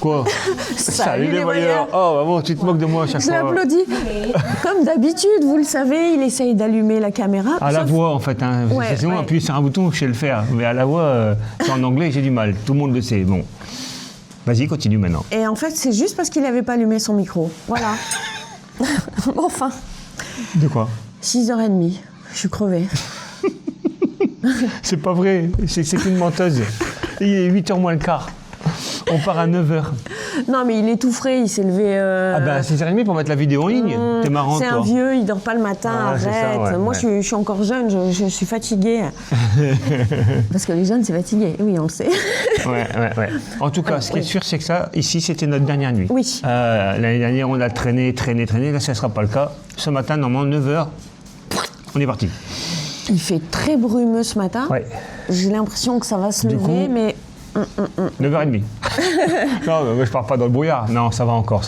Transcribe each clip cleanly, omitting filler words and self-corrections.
Quoi? Salut les voyeurs. Oh, maman, tu te moques de moi à chaque Je fois. l'applaudis. Comme d'habitude, vous le savez, il essaye d'allumer la caméra. À la voix, en fait. Hein. Ouais, C'est moi, ouais. appuyer sur un bouton, je sais le faire. Mais à la voix, c'est en anglais, j'ai du mal. Tout le monde le sait. Bon. Vas-y, continue maintenant. Et en fait, c'est juste parce qu'il n'avait pas allumé son micro. Voilà. Enfin, De quoi? 6h30. Je suis crevée. C'est pas vrai. C'est une menteuse. Il est 8h moins le quart. On part à 9h. Non, mais il est tout frais, il s'est levé. Ah ben, 6h30 pour mettre la vidéo en ligne. T'es marrant, C'est toi. un vieux, il dort pas le matin, Ah, c'est arrête. ça, ouais, Moi, ouais. je suis encore jeune, je suis fatiguée. Parce que les jeunes, c'est fatigué. Oui, on le sait. Ouais. En tout cas, ce qui est sûr, c'est que ça, ici, c'était notre dernière nuit. Oui. L'année dernière, on a traîné. Là, ça ne sera pas le cas. Ce matin, normalement, 9h, on est parti. Il fait très brumeux ce matin. Ouais. J'ai l'impression que ça va se Du lever, coup, mais 9h30. Non, mais je pars pas dans le brouillard. Non, ça va encore.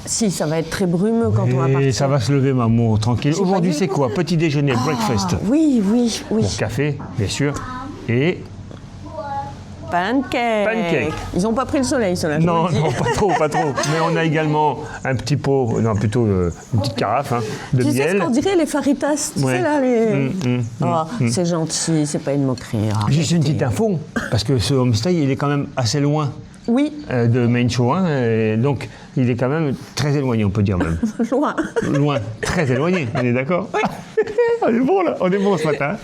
si, ça va être très brumeux quand on va Et partir. ça va se lever, maman, tranquille. J'ai pas Aujourd'hui, vu. c'est quoi? Petit déjeuner, Ah, breakfast. oui. Bon, café, bien sûr. Et Pancake. Ils n'ont pas pris le soleil, ceux-là. je non, vous le dis. non, pas trop. Mais on a également un petit pot, non, plutôt une petite carafe de Tu sais ce miel. qu'on dirait, les faritas, tu Ouais. sais là, les... Mm. C'est gentil, c'est pas une moquerie. Juste une arrêtez. petite info, parce que ce homestay, il est quand même assez loin Oui, de Main Show, hein, et donc il est quand même très éloigné, on peut dire même. loin. Loin, très éloigné, on est d'accord? Oui. On est bon là, on est bon ce matin.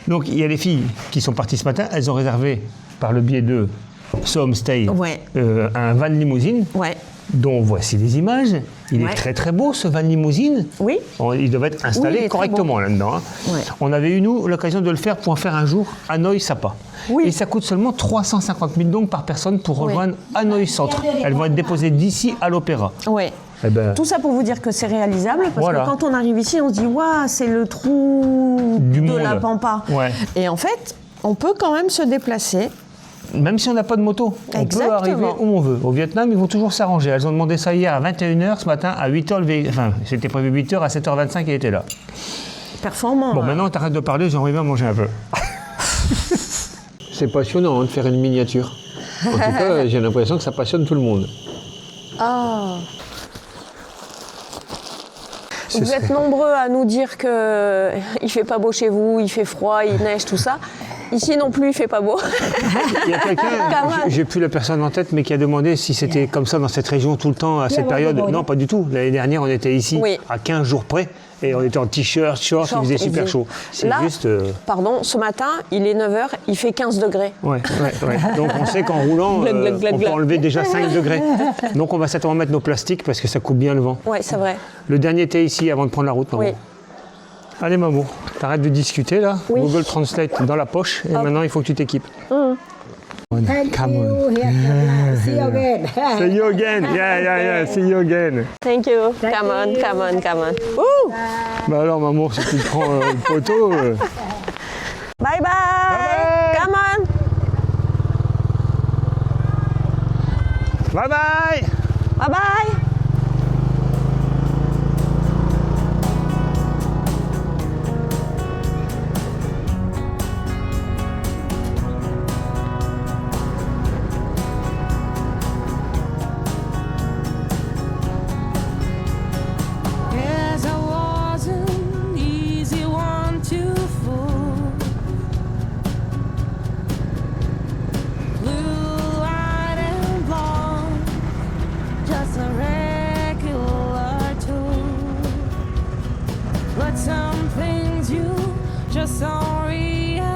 Donc il y a les filles qui sont parties ce matin, elles ont réservé par le biais de ce homestay Ouais. un van limousine Ouais. dont voici les images. Il Ouais. est très très beau ce van limousine. Oui. Il devait être Oui, il installé est très correctement là-dedans. Hein. Ouais. On avait eu, nous, l'occasion de le faire pour en faire un jour Hanoï-Sapa. Oui. Et ça coûte seulement 350 000 dong par personne pour Oui. rejoindre Hanoï Centre. Elles vont être déposées d'ici à l'Opéra. Ouais. Eh ben, Tout ça pour vous dire que c'est réalisable, parce Voilà. que quand on arrive ici, on se dit « Waouh, c'est le trou Du de monde. la Pampa Ouais. Et en fait, on peut quand même se déplacer. même si on n'a pas de moto, on Exactement. peut arriver où on veut. Au Vietnam, ils vont toujours s'arranger. Elles ont demandé ça hier à 21h, ce matin à 8h. Enfin, c'était prévu 8h, à 7h25, il était là. Performant. Bon, hein. maintenant, t'arrêtes de parler, j'ai envie de manger un peu. C'est passionnant de faire une miniature. En tout cas, j'ai l'impression que ça passionne tout le monde. Ah. Vous êtes nombreux à nous dire que il fait pas beau chez vous, il fait froid, il neige, tout ça. Ici non plus, il fait pas beau. Il y a quelqu'un, Quand même. j'ai plus la personne en tête, mais qui a demandé si c'était comme ça dans cette région tout le temps à cette période. Non, pas du tout. L'année dernière, on était ici Oui. à 15 jours près et on était en t-shirt, short, il faisait super chaud. C'est Là, juste. pardon, ce matin, il est 9h, il fait 15 degrés. Ouais. Donc on sait qu'en roulant, Glug, glug, glug, on peut glug. enlever déjà 5 degrés. Donc on va certainement mettre nos plastiques parce que ça coupe bien le vent. Ouais, c'est vrai. Le dernier thé ici avant de prendre la route, maman. Oui. Allez, maman, t'arrêtes de discuter là. Oui. Google Translate dans la poche et maintenant il faut que tu t'équipes. Thank Come you. Here, see you again. See you again. Yeah. See you again. Thank you. Come on. Ouh. Bah alors, maman, si tu prends le poteau. Bye bye. bye. Come on. Bye bye. Bye bye. Guess I was an easy one to fool. Blue-eyed and blonde, just a regular tool. But some things you just don't realize.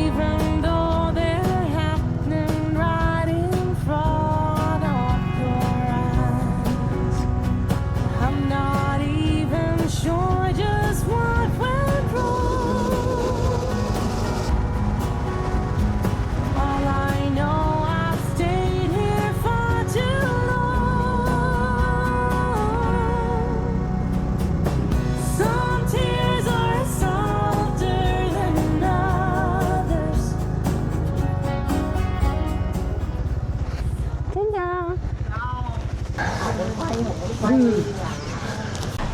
Even though they're happening right in front of your eyes, I'm not even sure just what went wrong. All I know, I've stayed here far too long. Some tears are softer than others.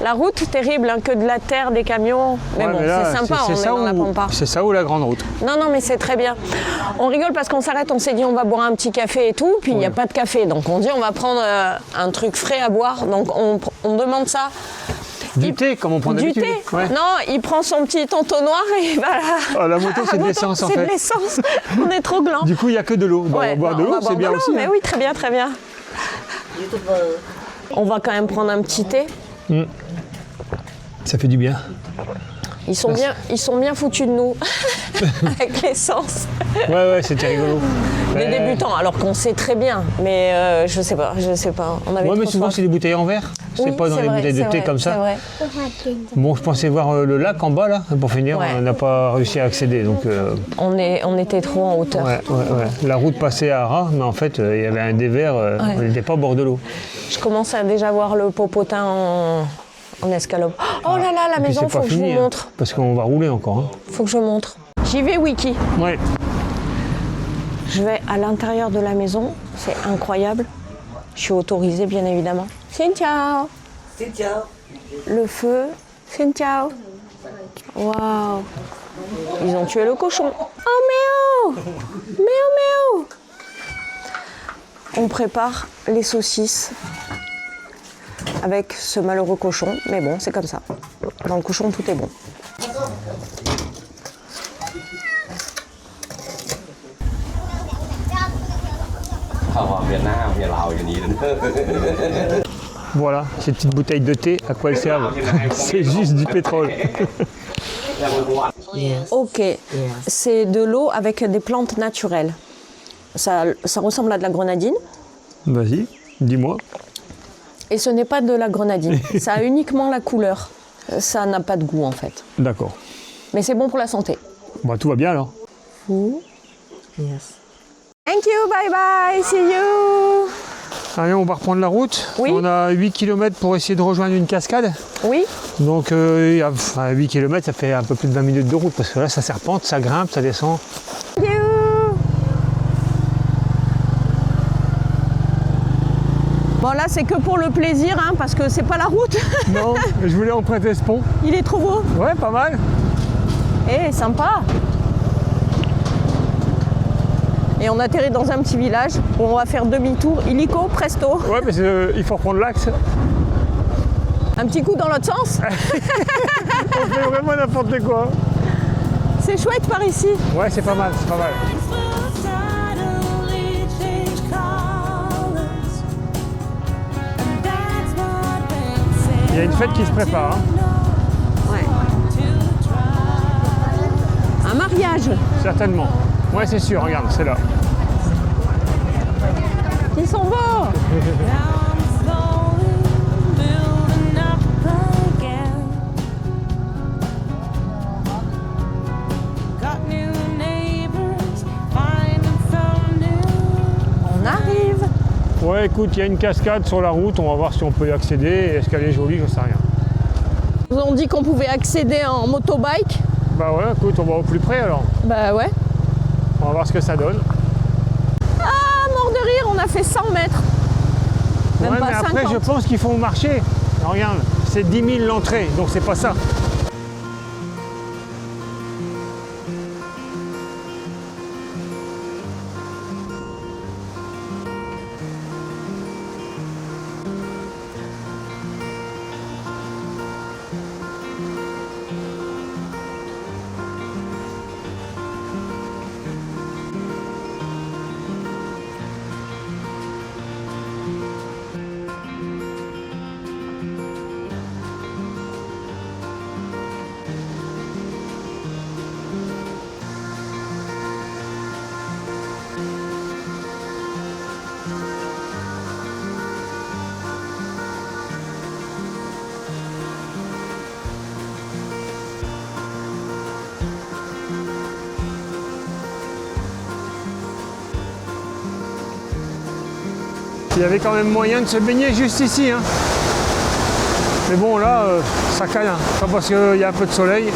La route, terrible, hein, que de la terre, des camions. Mais Ouais, bon, mais là, c'est sympa, on est dans la pampa. C'est ça ou la grande route? Non, non, mais c'est très bien. On rigole parce qu'on s'arrête, on s'est dit on va boire un petit café et tout, puis il n'y a pas de café. Donc on dit on va prendre un truc frais à boire. Donc on demande ça. Du thé, comme on prend Du d'habitude. thé. Ouais. Non, il prend son petit entonnoir et voilà. Ah, la moto, c'est de moto, l'essence en C'est fait. de l'essence. On est trop gland. Du coup, il n'y a que de l'eau. Bon, on va boire de l'eau, c'est bien aussi. Mais hein. oui, très bien, très bien. On va quand même prendre un petit thé. Ça fait du bien. Ils sont bien foutus de nous avec l'essence. Ouais, c'était rigolo. Les débutants, alors qu'on sait très bien, mais je sais pas. On avait Ouais, mais trop souvent, soif. c'est des bouteilles en verre. C'est Oui, pas dans c'est les vrai, bouteilles de c'est thé vrai, comme c'est ça. vrai. Bon, je pensais voir le lac en bas, là. Pour finir, Ouais. on n'a pas réussi à accéder. Donc, On était trop en hauteur. ouais. La route passait à ras, mais en fait, il y avait un dévers. On n'était pas au bord de l'eau. Je commence à déjà voir le popotin en escalope. Oh là là, la Et puis, maison, c'est faut pas que je fini, vous hein, montre. parce qu'on va rouler encore. Hein. Faut que je montre. J'y vais, Wiki. Ouais. Je vais à l'intérieur de la maison. C'est incroyable. Je suis autorisée, bien évidemment. Ciao. Le feu. Ciao. Waouh. Ils ont tué le cochon. Oh, méo. Méo. On prépare les saucisses avec ce malheureux cochon. Mais bon, c'est comme ça. Dans le cochon, tout est bon. Voilà, ces petites bouteilles de thé, à quoi elles servent? C'est juste du pétrole. Ok, c'est de l'eau avec des plantes naturelles. Ça ressemble à de la grenadine. Vas-y, dis-moi. Et ce n'est pas de la grenadine. Ça a uniquement la couleur. Ça n'a pas de goût en fait. D'accord. Mais c'est bon pour la santé. Bon, tout va bien alors. Yes. Thank you, bye bye, see you. Allez, on va reprendre la route. Oui. On a 8 km pour essayer de rejoindre une cascade. Oui, Donc, à 8 km, ça fait un peu plus de 20 minutes de route parce que là, ça serpente, ça grimpe, ça descend. thank you. Bon là c'est que pour le plaisir hein, parce que c'est pas la route. Non, je voulais emprunter ce pont. Il est trop beau. Ouais, pas mal. Eh, sympa. Et on atterrit dans un petit village où on va faire demi-tour, illico, presto. Ouais, mais il faut reprendre l'axe. Un petit coup dans l'autre sens. On fait vraiment n'importe quoi. C'est chouette par ici. Ouais, c'est pas mal, c'est pas mal. Il y a une fête qui se prépare. Hein. Ouais. Un mariage. Certainement. Ouais, c'est sûr, regarde, c'est là. Ils sont beaux. On arrive. Ouais, écoute, il y a une cascade sur la route, on va voir si on peut y accéder. Est-ce qu'elle est jolie, j'en sais rien. Ils nous ont dit qu'on pouvait accéder en motobike. Bah ouais, écoute, on va au plus près alors. Bah ouais. On va voir ce que ça donne. Ah, mort de rire, on a fait 100 mètres. Même Ouais, pas mais après, 50. je pense qu'il faut marcher. Alors, regarde, c'est 10 000 l'entrée, donc c'est pas ça. Il y avait quand même moyen de se baigner juste ici. Hein. Mais bon, là, ça cale. Hein. Pas parce qu'il y a un peu de soleil.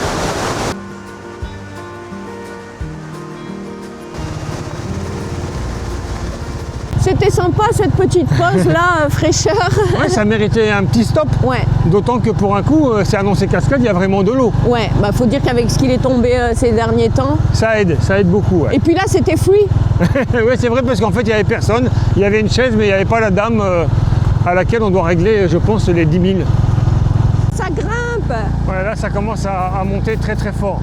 C'était sympa cette petite pause là, fraîcheur. Ouais, ça méritait un petit stop. Ouais, D'autant que pour un coup, c'est annoncé cascade, il y a vraiment de l'eau. ouais, bah faut dire qu'avec ce qu'il est tombé ces derniers temps. Ça aide beaucoup. Ouais, Et puis là c'était free. ouais c'est vrai parce qu'en fait, il n'y avait personne. Il y avait une chaise, mais il n'y avait pas la dame à laquelle on doit régler, je pense, les 10 000. Ça grimpe. Ouais, là, ça commence à monter très très fort.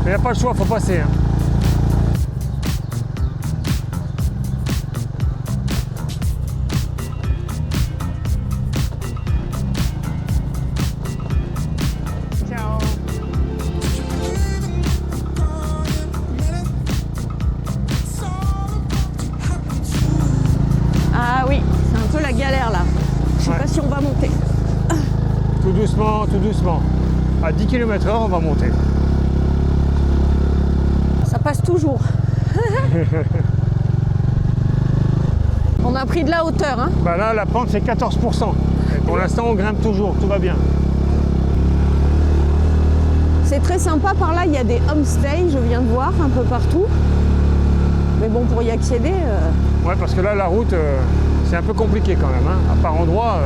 Mais il n'y a pas le choix, il faut passer. Hein. Ciao. Ah oui, c'est un peu la galère là. Je sais Ouais. pas si on va monter. Tout doucement, tout doucement. À 10 km/h, on va monter. Ça passe toujours. On a pris de la hauteur, hein. Bah là, la pente, c'est 14%. Et pour l'instant, on grimpe toujours, tout va bien. C'est très sympa par là, il y a des homestays, je viens de voir un peu partout. Mais bon, pour y accéder, Ouais, parce que là, la route, c'est un peu compliqué quand même. Hein. À part endroit,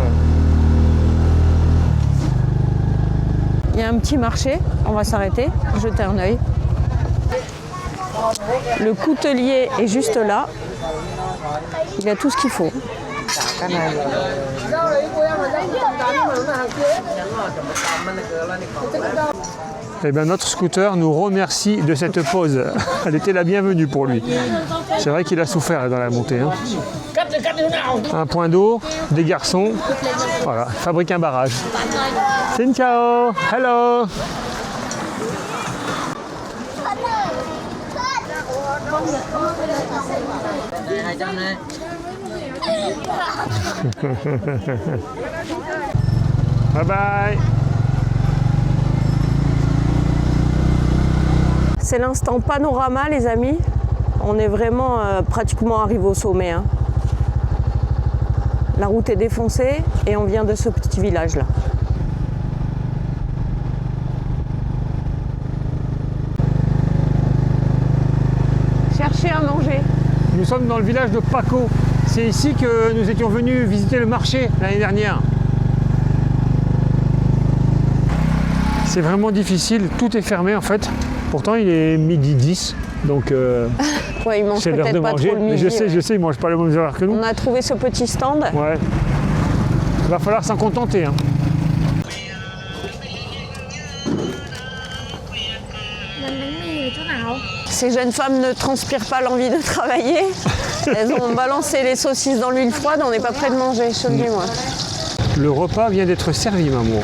il y a un petit marché. On va s'arrêter, jeter un œil. Le coutelier est juste là. Il a tout ce qu'il faut. eh bien, notre scooter nous remercie de cette pause. Elle était la bienvenue pour lui. C'est vrai qu'il a souffert dans la montée. Hein. Un point d'eau, des garçons. Voilà, fabrique un barrage. Xin ciao, hello. Bye bye. C'est l'instant panorama, les amis. On est vraiment pratiquement arrivé au sommet, hein. La route est défoncée et on vient de ce petit village-là. Cherchez à manger. Nous sommes dans le village de Paco. C'est ici que nous étions venus visiter le marché l'année dernière. C'est vraiment difficile, tout est fermé en fait. Pourtant il est midi 10, donc Ouais, ils mangent c'est l'heure de peut-être pas manger. trop le Mais midi. je sais, ils ne mangent pas les mêmes horaires que nous. On a trouvé ce petit stand. Ouais. Il va falloir s'en contenter. Hein. Ces jeunes femmes ne transpirent pas l'envie de travailler. Elles ont balancé les saucisses dans l'huile froide, on n'est pas près de manger, je te le dis moi. Le repas vient d'être servi, maman.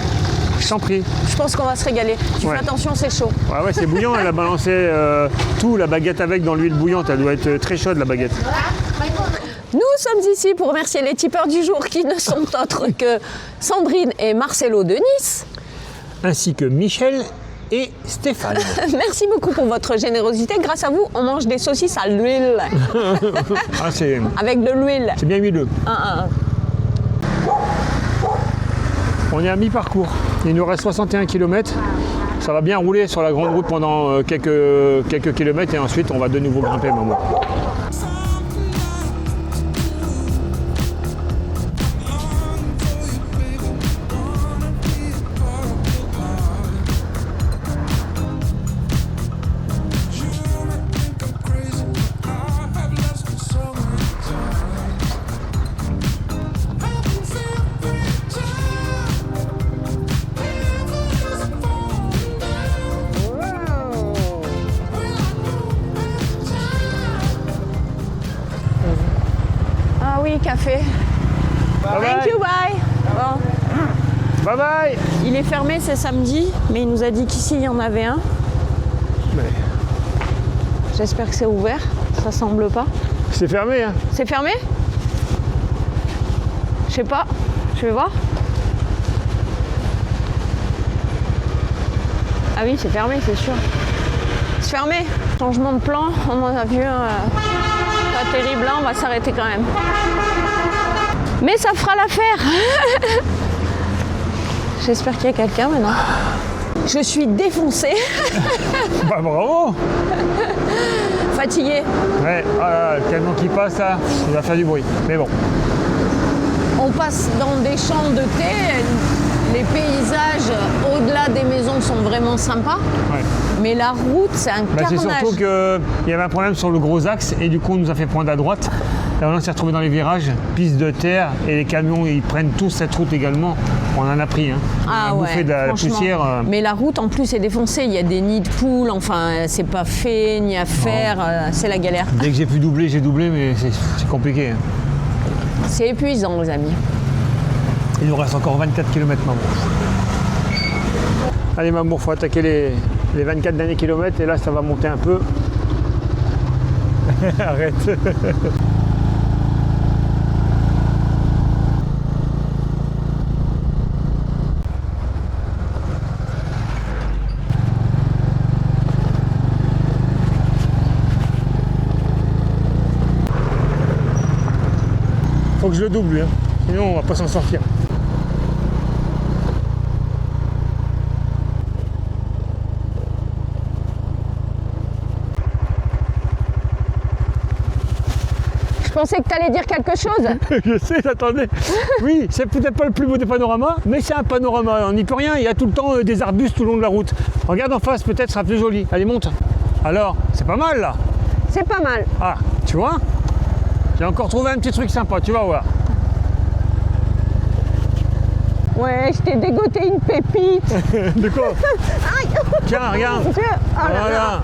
Je t'en prie. Je pense qu'on va se régaler. Tu Ouais. fais attention, c'est chaud. Ouais, c'est bouillant, elle a balancé tout, la baguette avec dans l'huile bouillante. Elle doit être très chaude, la baguette. Nous sommes ici pour remercier les tipeurs du jour qui ne sont autres que Sandrine et Marcelo de Nice. Ainsi que Michel et Stéphane. Merci beaucoup pour votre générosité. Grâce à vous, on mange des saucisses à l'huile. Ah, c'est Avec de l'huile. bien huileux. Un. On est à mi-parcours. Il nous reste 61 km. Ça va bien rouler sur la grande route pendant quelques kilomètres et ensuite on va de nouveau grimper, maman. Ah oui, café. Bye Thank bye. you, bye. Bon. Bye bye. Il est fermé, c'est samedi, mais il nous a dit qu'ici il y en avait un. Mais J'espère que c'est ouvert, ça semble pas. c'est fermé, hein. C'est fermé? Je sais pas, je vais voir. Ah oui, c'est fermé, c'est sûr. C'est fermé. Changement de plan, on en a vu un pas terrible là, on va s'arrêter quand même. Mais ça fera l'affaire. J'espère qu'il y a quelqu'un maintenant. Je suis défoncée. Bah bravo. Fallait fatigué. Ouais, ah là là, le camion qui passe là, il va faire du bruit. Mais bon. On passe dans des champs de thé. Les paysages au-delà des maisons sont vraiment sympas. Ouais. Mais la route, c'est un Bah, c'est carnage. surtout qu'il y avait un problème sur le gros axe et du coup on nous a fait prendre à droite. Là on s'est retrouvé dans les virages, piste de terre et les camions ils prennent tous cette route également. On en a pris. Hein. Ah on a ouais, bouffé de la franchement. poussière. Mais la route en plus est défoncée. Il y a des nids de poules. Enfin, c'est pas fait ni à faire. C'est la galère. Dès que j'ai pu doubler, j'ai doublé, mais c'est compliqué. Hein. C'est épuisant, les amis. Il nous reste encore 24 km maman. Allez maman, faut attaquer les 24 derniers kilomètres et là ça va monter un peu. Arrête. Faut que je le double lui, hein. Sinon on va pas s'en sortir. Je pensais que tu allais dire quelque chose. Je sais, j'attendais. Oui, c'est peut-être pas le plus beau des panoramas, mais c'est un panorama. On n'y peut rien, il y a tout le temps des arbustes tout le long de la route. Regarde en face, peut-être ça sera plus joli. Allez, monte. Alors, c'est pas mal là. C'est pas mal. Ah, tu vois? J'ai encore trouvé un petit truc sympa, tu vas voir. Ouais, je t'ai dégoté une pépite. De quoi? Tiens, regarde. Dieu. Oh là là. Voilà.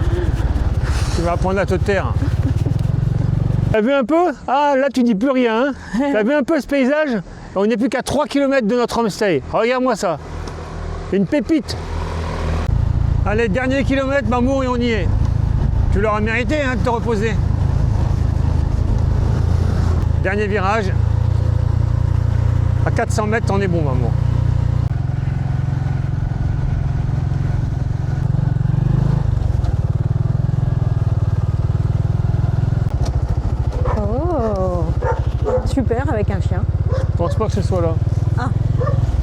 Tu vas apprendre à te taire. T'as vu un peu? Ah, là tu dis plus rien. Hein. T'as vu un peu ce paysage? On n'est plus qu'à 3 km de notre homestay. Regarde-moi ça. Une pépite. Allez, dernier kilomètre, Mamour, et on y est. Tu l'auras mérité hein, de te reposer. Dernier virage. À 400 mètres, on est bon, Mamour. Oh, super avec un chien. Je pense pas que ce soit là. Ah.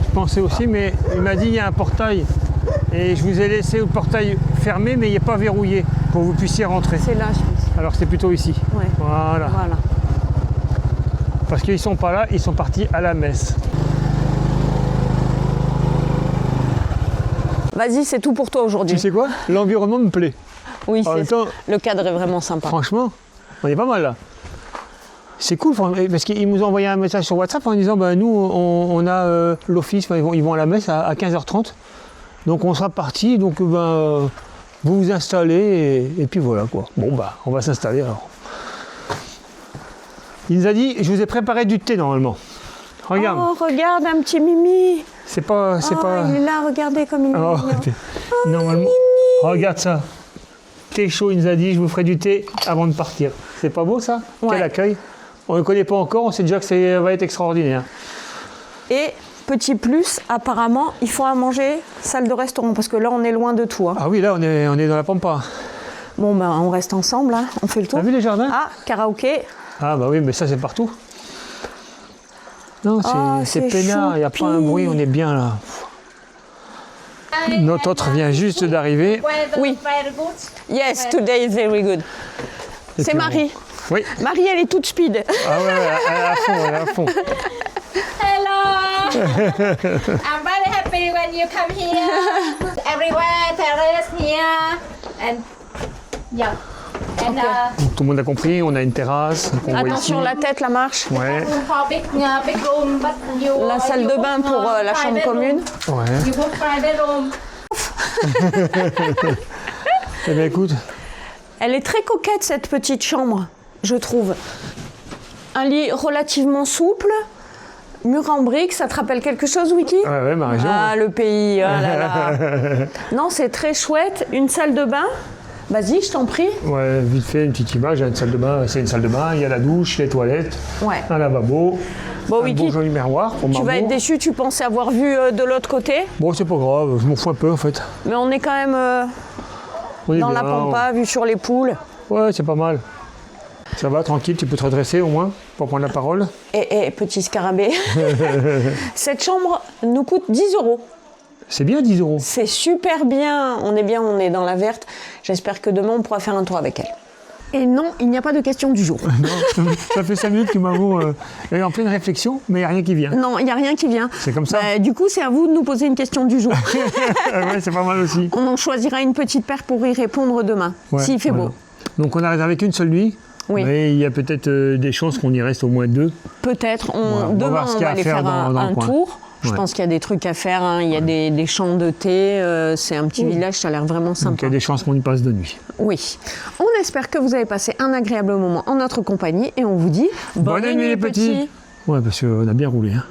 Je pensais aussi, mais il m'a dit il y a un portail. Et je vous ai laissé le portail fermé, mais il n'est pas verrouillé pour que vous puissiez rentrer. C'est là, je pense. Alors c'est plutôt ici. Ouais. Voilà. Voilà. Parce qu'ils sont pas là, ils sont partis à la messe. Vas-y, c'est tout pour toi aujourd'hui. Tu sais quoi? L'environnement me plaît. Oui, En même temps, le cadre est vraiment sympa. franchement, on est pas mal là. C'est cool, parce qu'ils nous ont envoyé un message sur WhatsApp en disant bah, nous, on a l'office, ils vont à la messe à 15h30. Donc on sera partis, donc vous vous installez et puis voilà quoi. Bon bah, on va s'installer alors. Il nous a dit, je vous ai préparé du thé normalement. Regarde, Oh, regarde un petit Mimi. c'est pas... Il est là, regardez comme il est Oh, mignon. normalement, regarde ça. Thé chaud, il nous a dit, je vous ferai du thé avant de partir. C'est pas beau ça? Ouais. Quel accueil. On ne le connaît pas encore, on sait déjà que ça va être extraordinaire. Et petit plus, apparemment, il faut à manger salle de restaurant parce que là, on est loin de tout. Hein. Ah oui, là, on est dans la pampa. Bon, ben, on reste ensemble, hein. On fait le tour. T'as vu les jardins? Ah, karaoké. Ah bah oui, mais ça c'est partout. Non, c'est peinard, il n'y a pas un bruit, on est bien là. Notre autre vient juste d'arriver. Oui. Yes, today is very good. Et C'est puis Marie. Oui. Marie, elle est toute speed. Ah ouais, elle est à fond, elle est à fond. Hello! I'm very happy when you come here. Everywhere, terrace here, and yeah, and Donc, tout le monde a compris, on a une terrasse. qu'on voit Attention, ici. la tête, la marche. Ouais, room for big room, but you La salle de bain pour la chambre commune. ouais. You book private room. Eh bien écoute, Elle est très coquette, cette petite chambre, je trouve. Un lit relativement souple, mur en briques, ça te rappelle quelque chose, Wiki? ouais, ma région. Ah, le pays, ah là là. Non, c'est très chouette. Une salle de bain. Vas-y, je t'en prie. Ouais, vite fait, une petite image, il y a une salle de bain, c'est une salle de bain, il y a la douche, les toilettes, Ouais. un lavabo, Bon, un Wiki, beau joli miroir pour tu vas Margot. être déçu, tu pensais avoir vu de l'autre côté. Bon, c'est pas grave, je m'en fous un peu en fait. Mais on est quand même On est dans la bien, pampa, vue sur les poules. Ouais, c'est pas mal. Ça va, tranquille, tu peux te redresser au moins pour prendre la parole. Et petit scarabée. Cette chambre nous coûte 10 €. C'est bien 10 €. C'est super bien, on est dans la verte. J'espère que demain on pourra faire un tour avec elle. Et non, il n'y a pas de question du jour. Non, ça fait 5 minutes que Maman est en pleine réflexion, mais il n'y a rien qui vient. Non, il n'y a rien qui vient. C'est comme ça. Du coup, c'est à vous de nous poser une question du jour. Ouais, c'est pas mal aussi. On en choisira une petite paire pour y répondre demain, Ouais, s'il fait voilà. beau. Donc on a réservé qu'une seule nuit. Oui. Mais il y a peut-être des chances qu'on y reste au moins 2. Peut-être. on va Demain, voir ce on qu'il y a va à aller faire faire dans le un coin. tour. Je Ouais. pense qu'il y a des trucs à faire. Hein. Il y a des champs de thé. C'est un petit village, ça a l'air vraiment Donc il sympa. y a des chances qu'on y passe de nuit. Oui. On espère que vous avez passé un agréable moment en notre compagnie et on vous dit Bonne nuit les petits. Ouais, parce qu'on a bien roulé. Hein.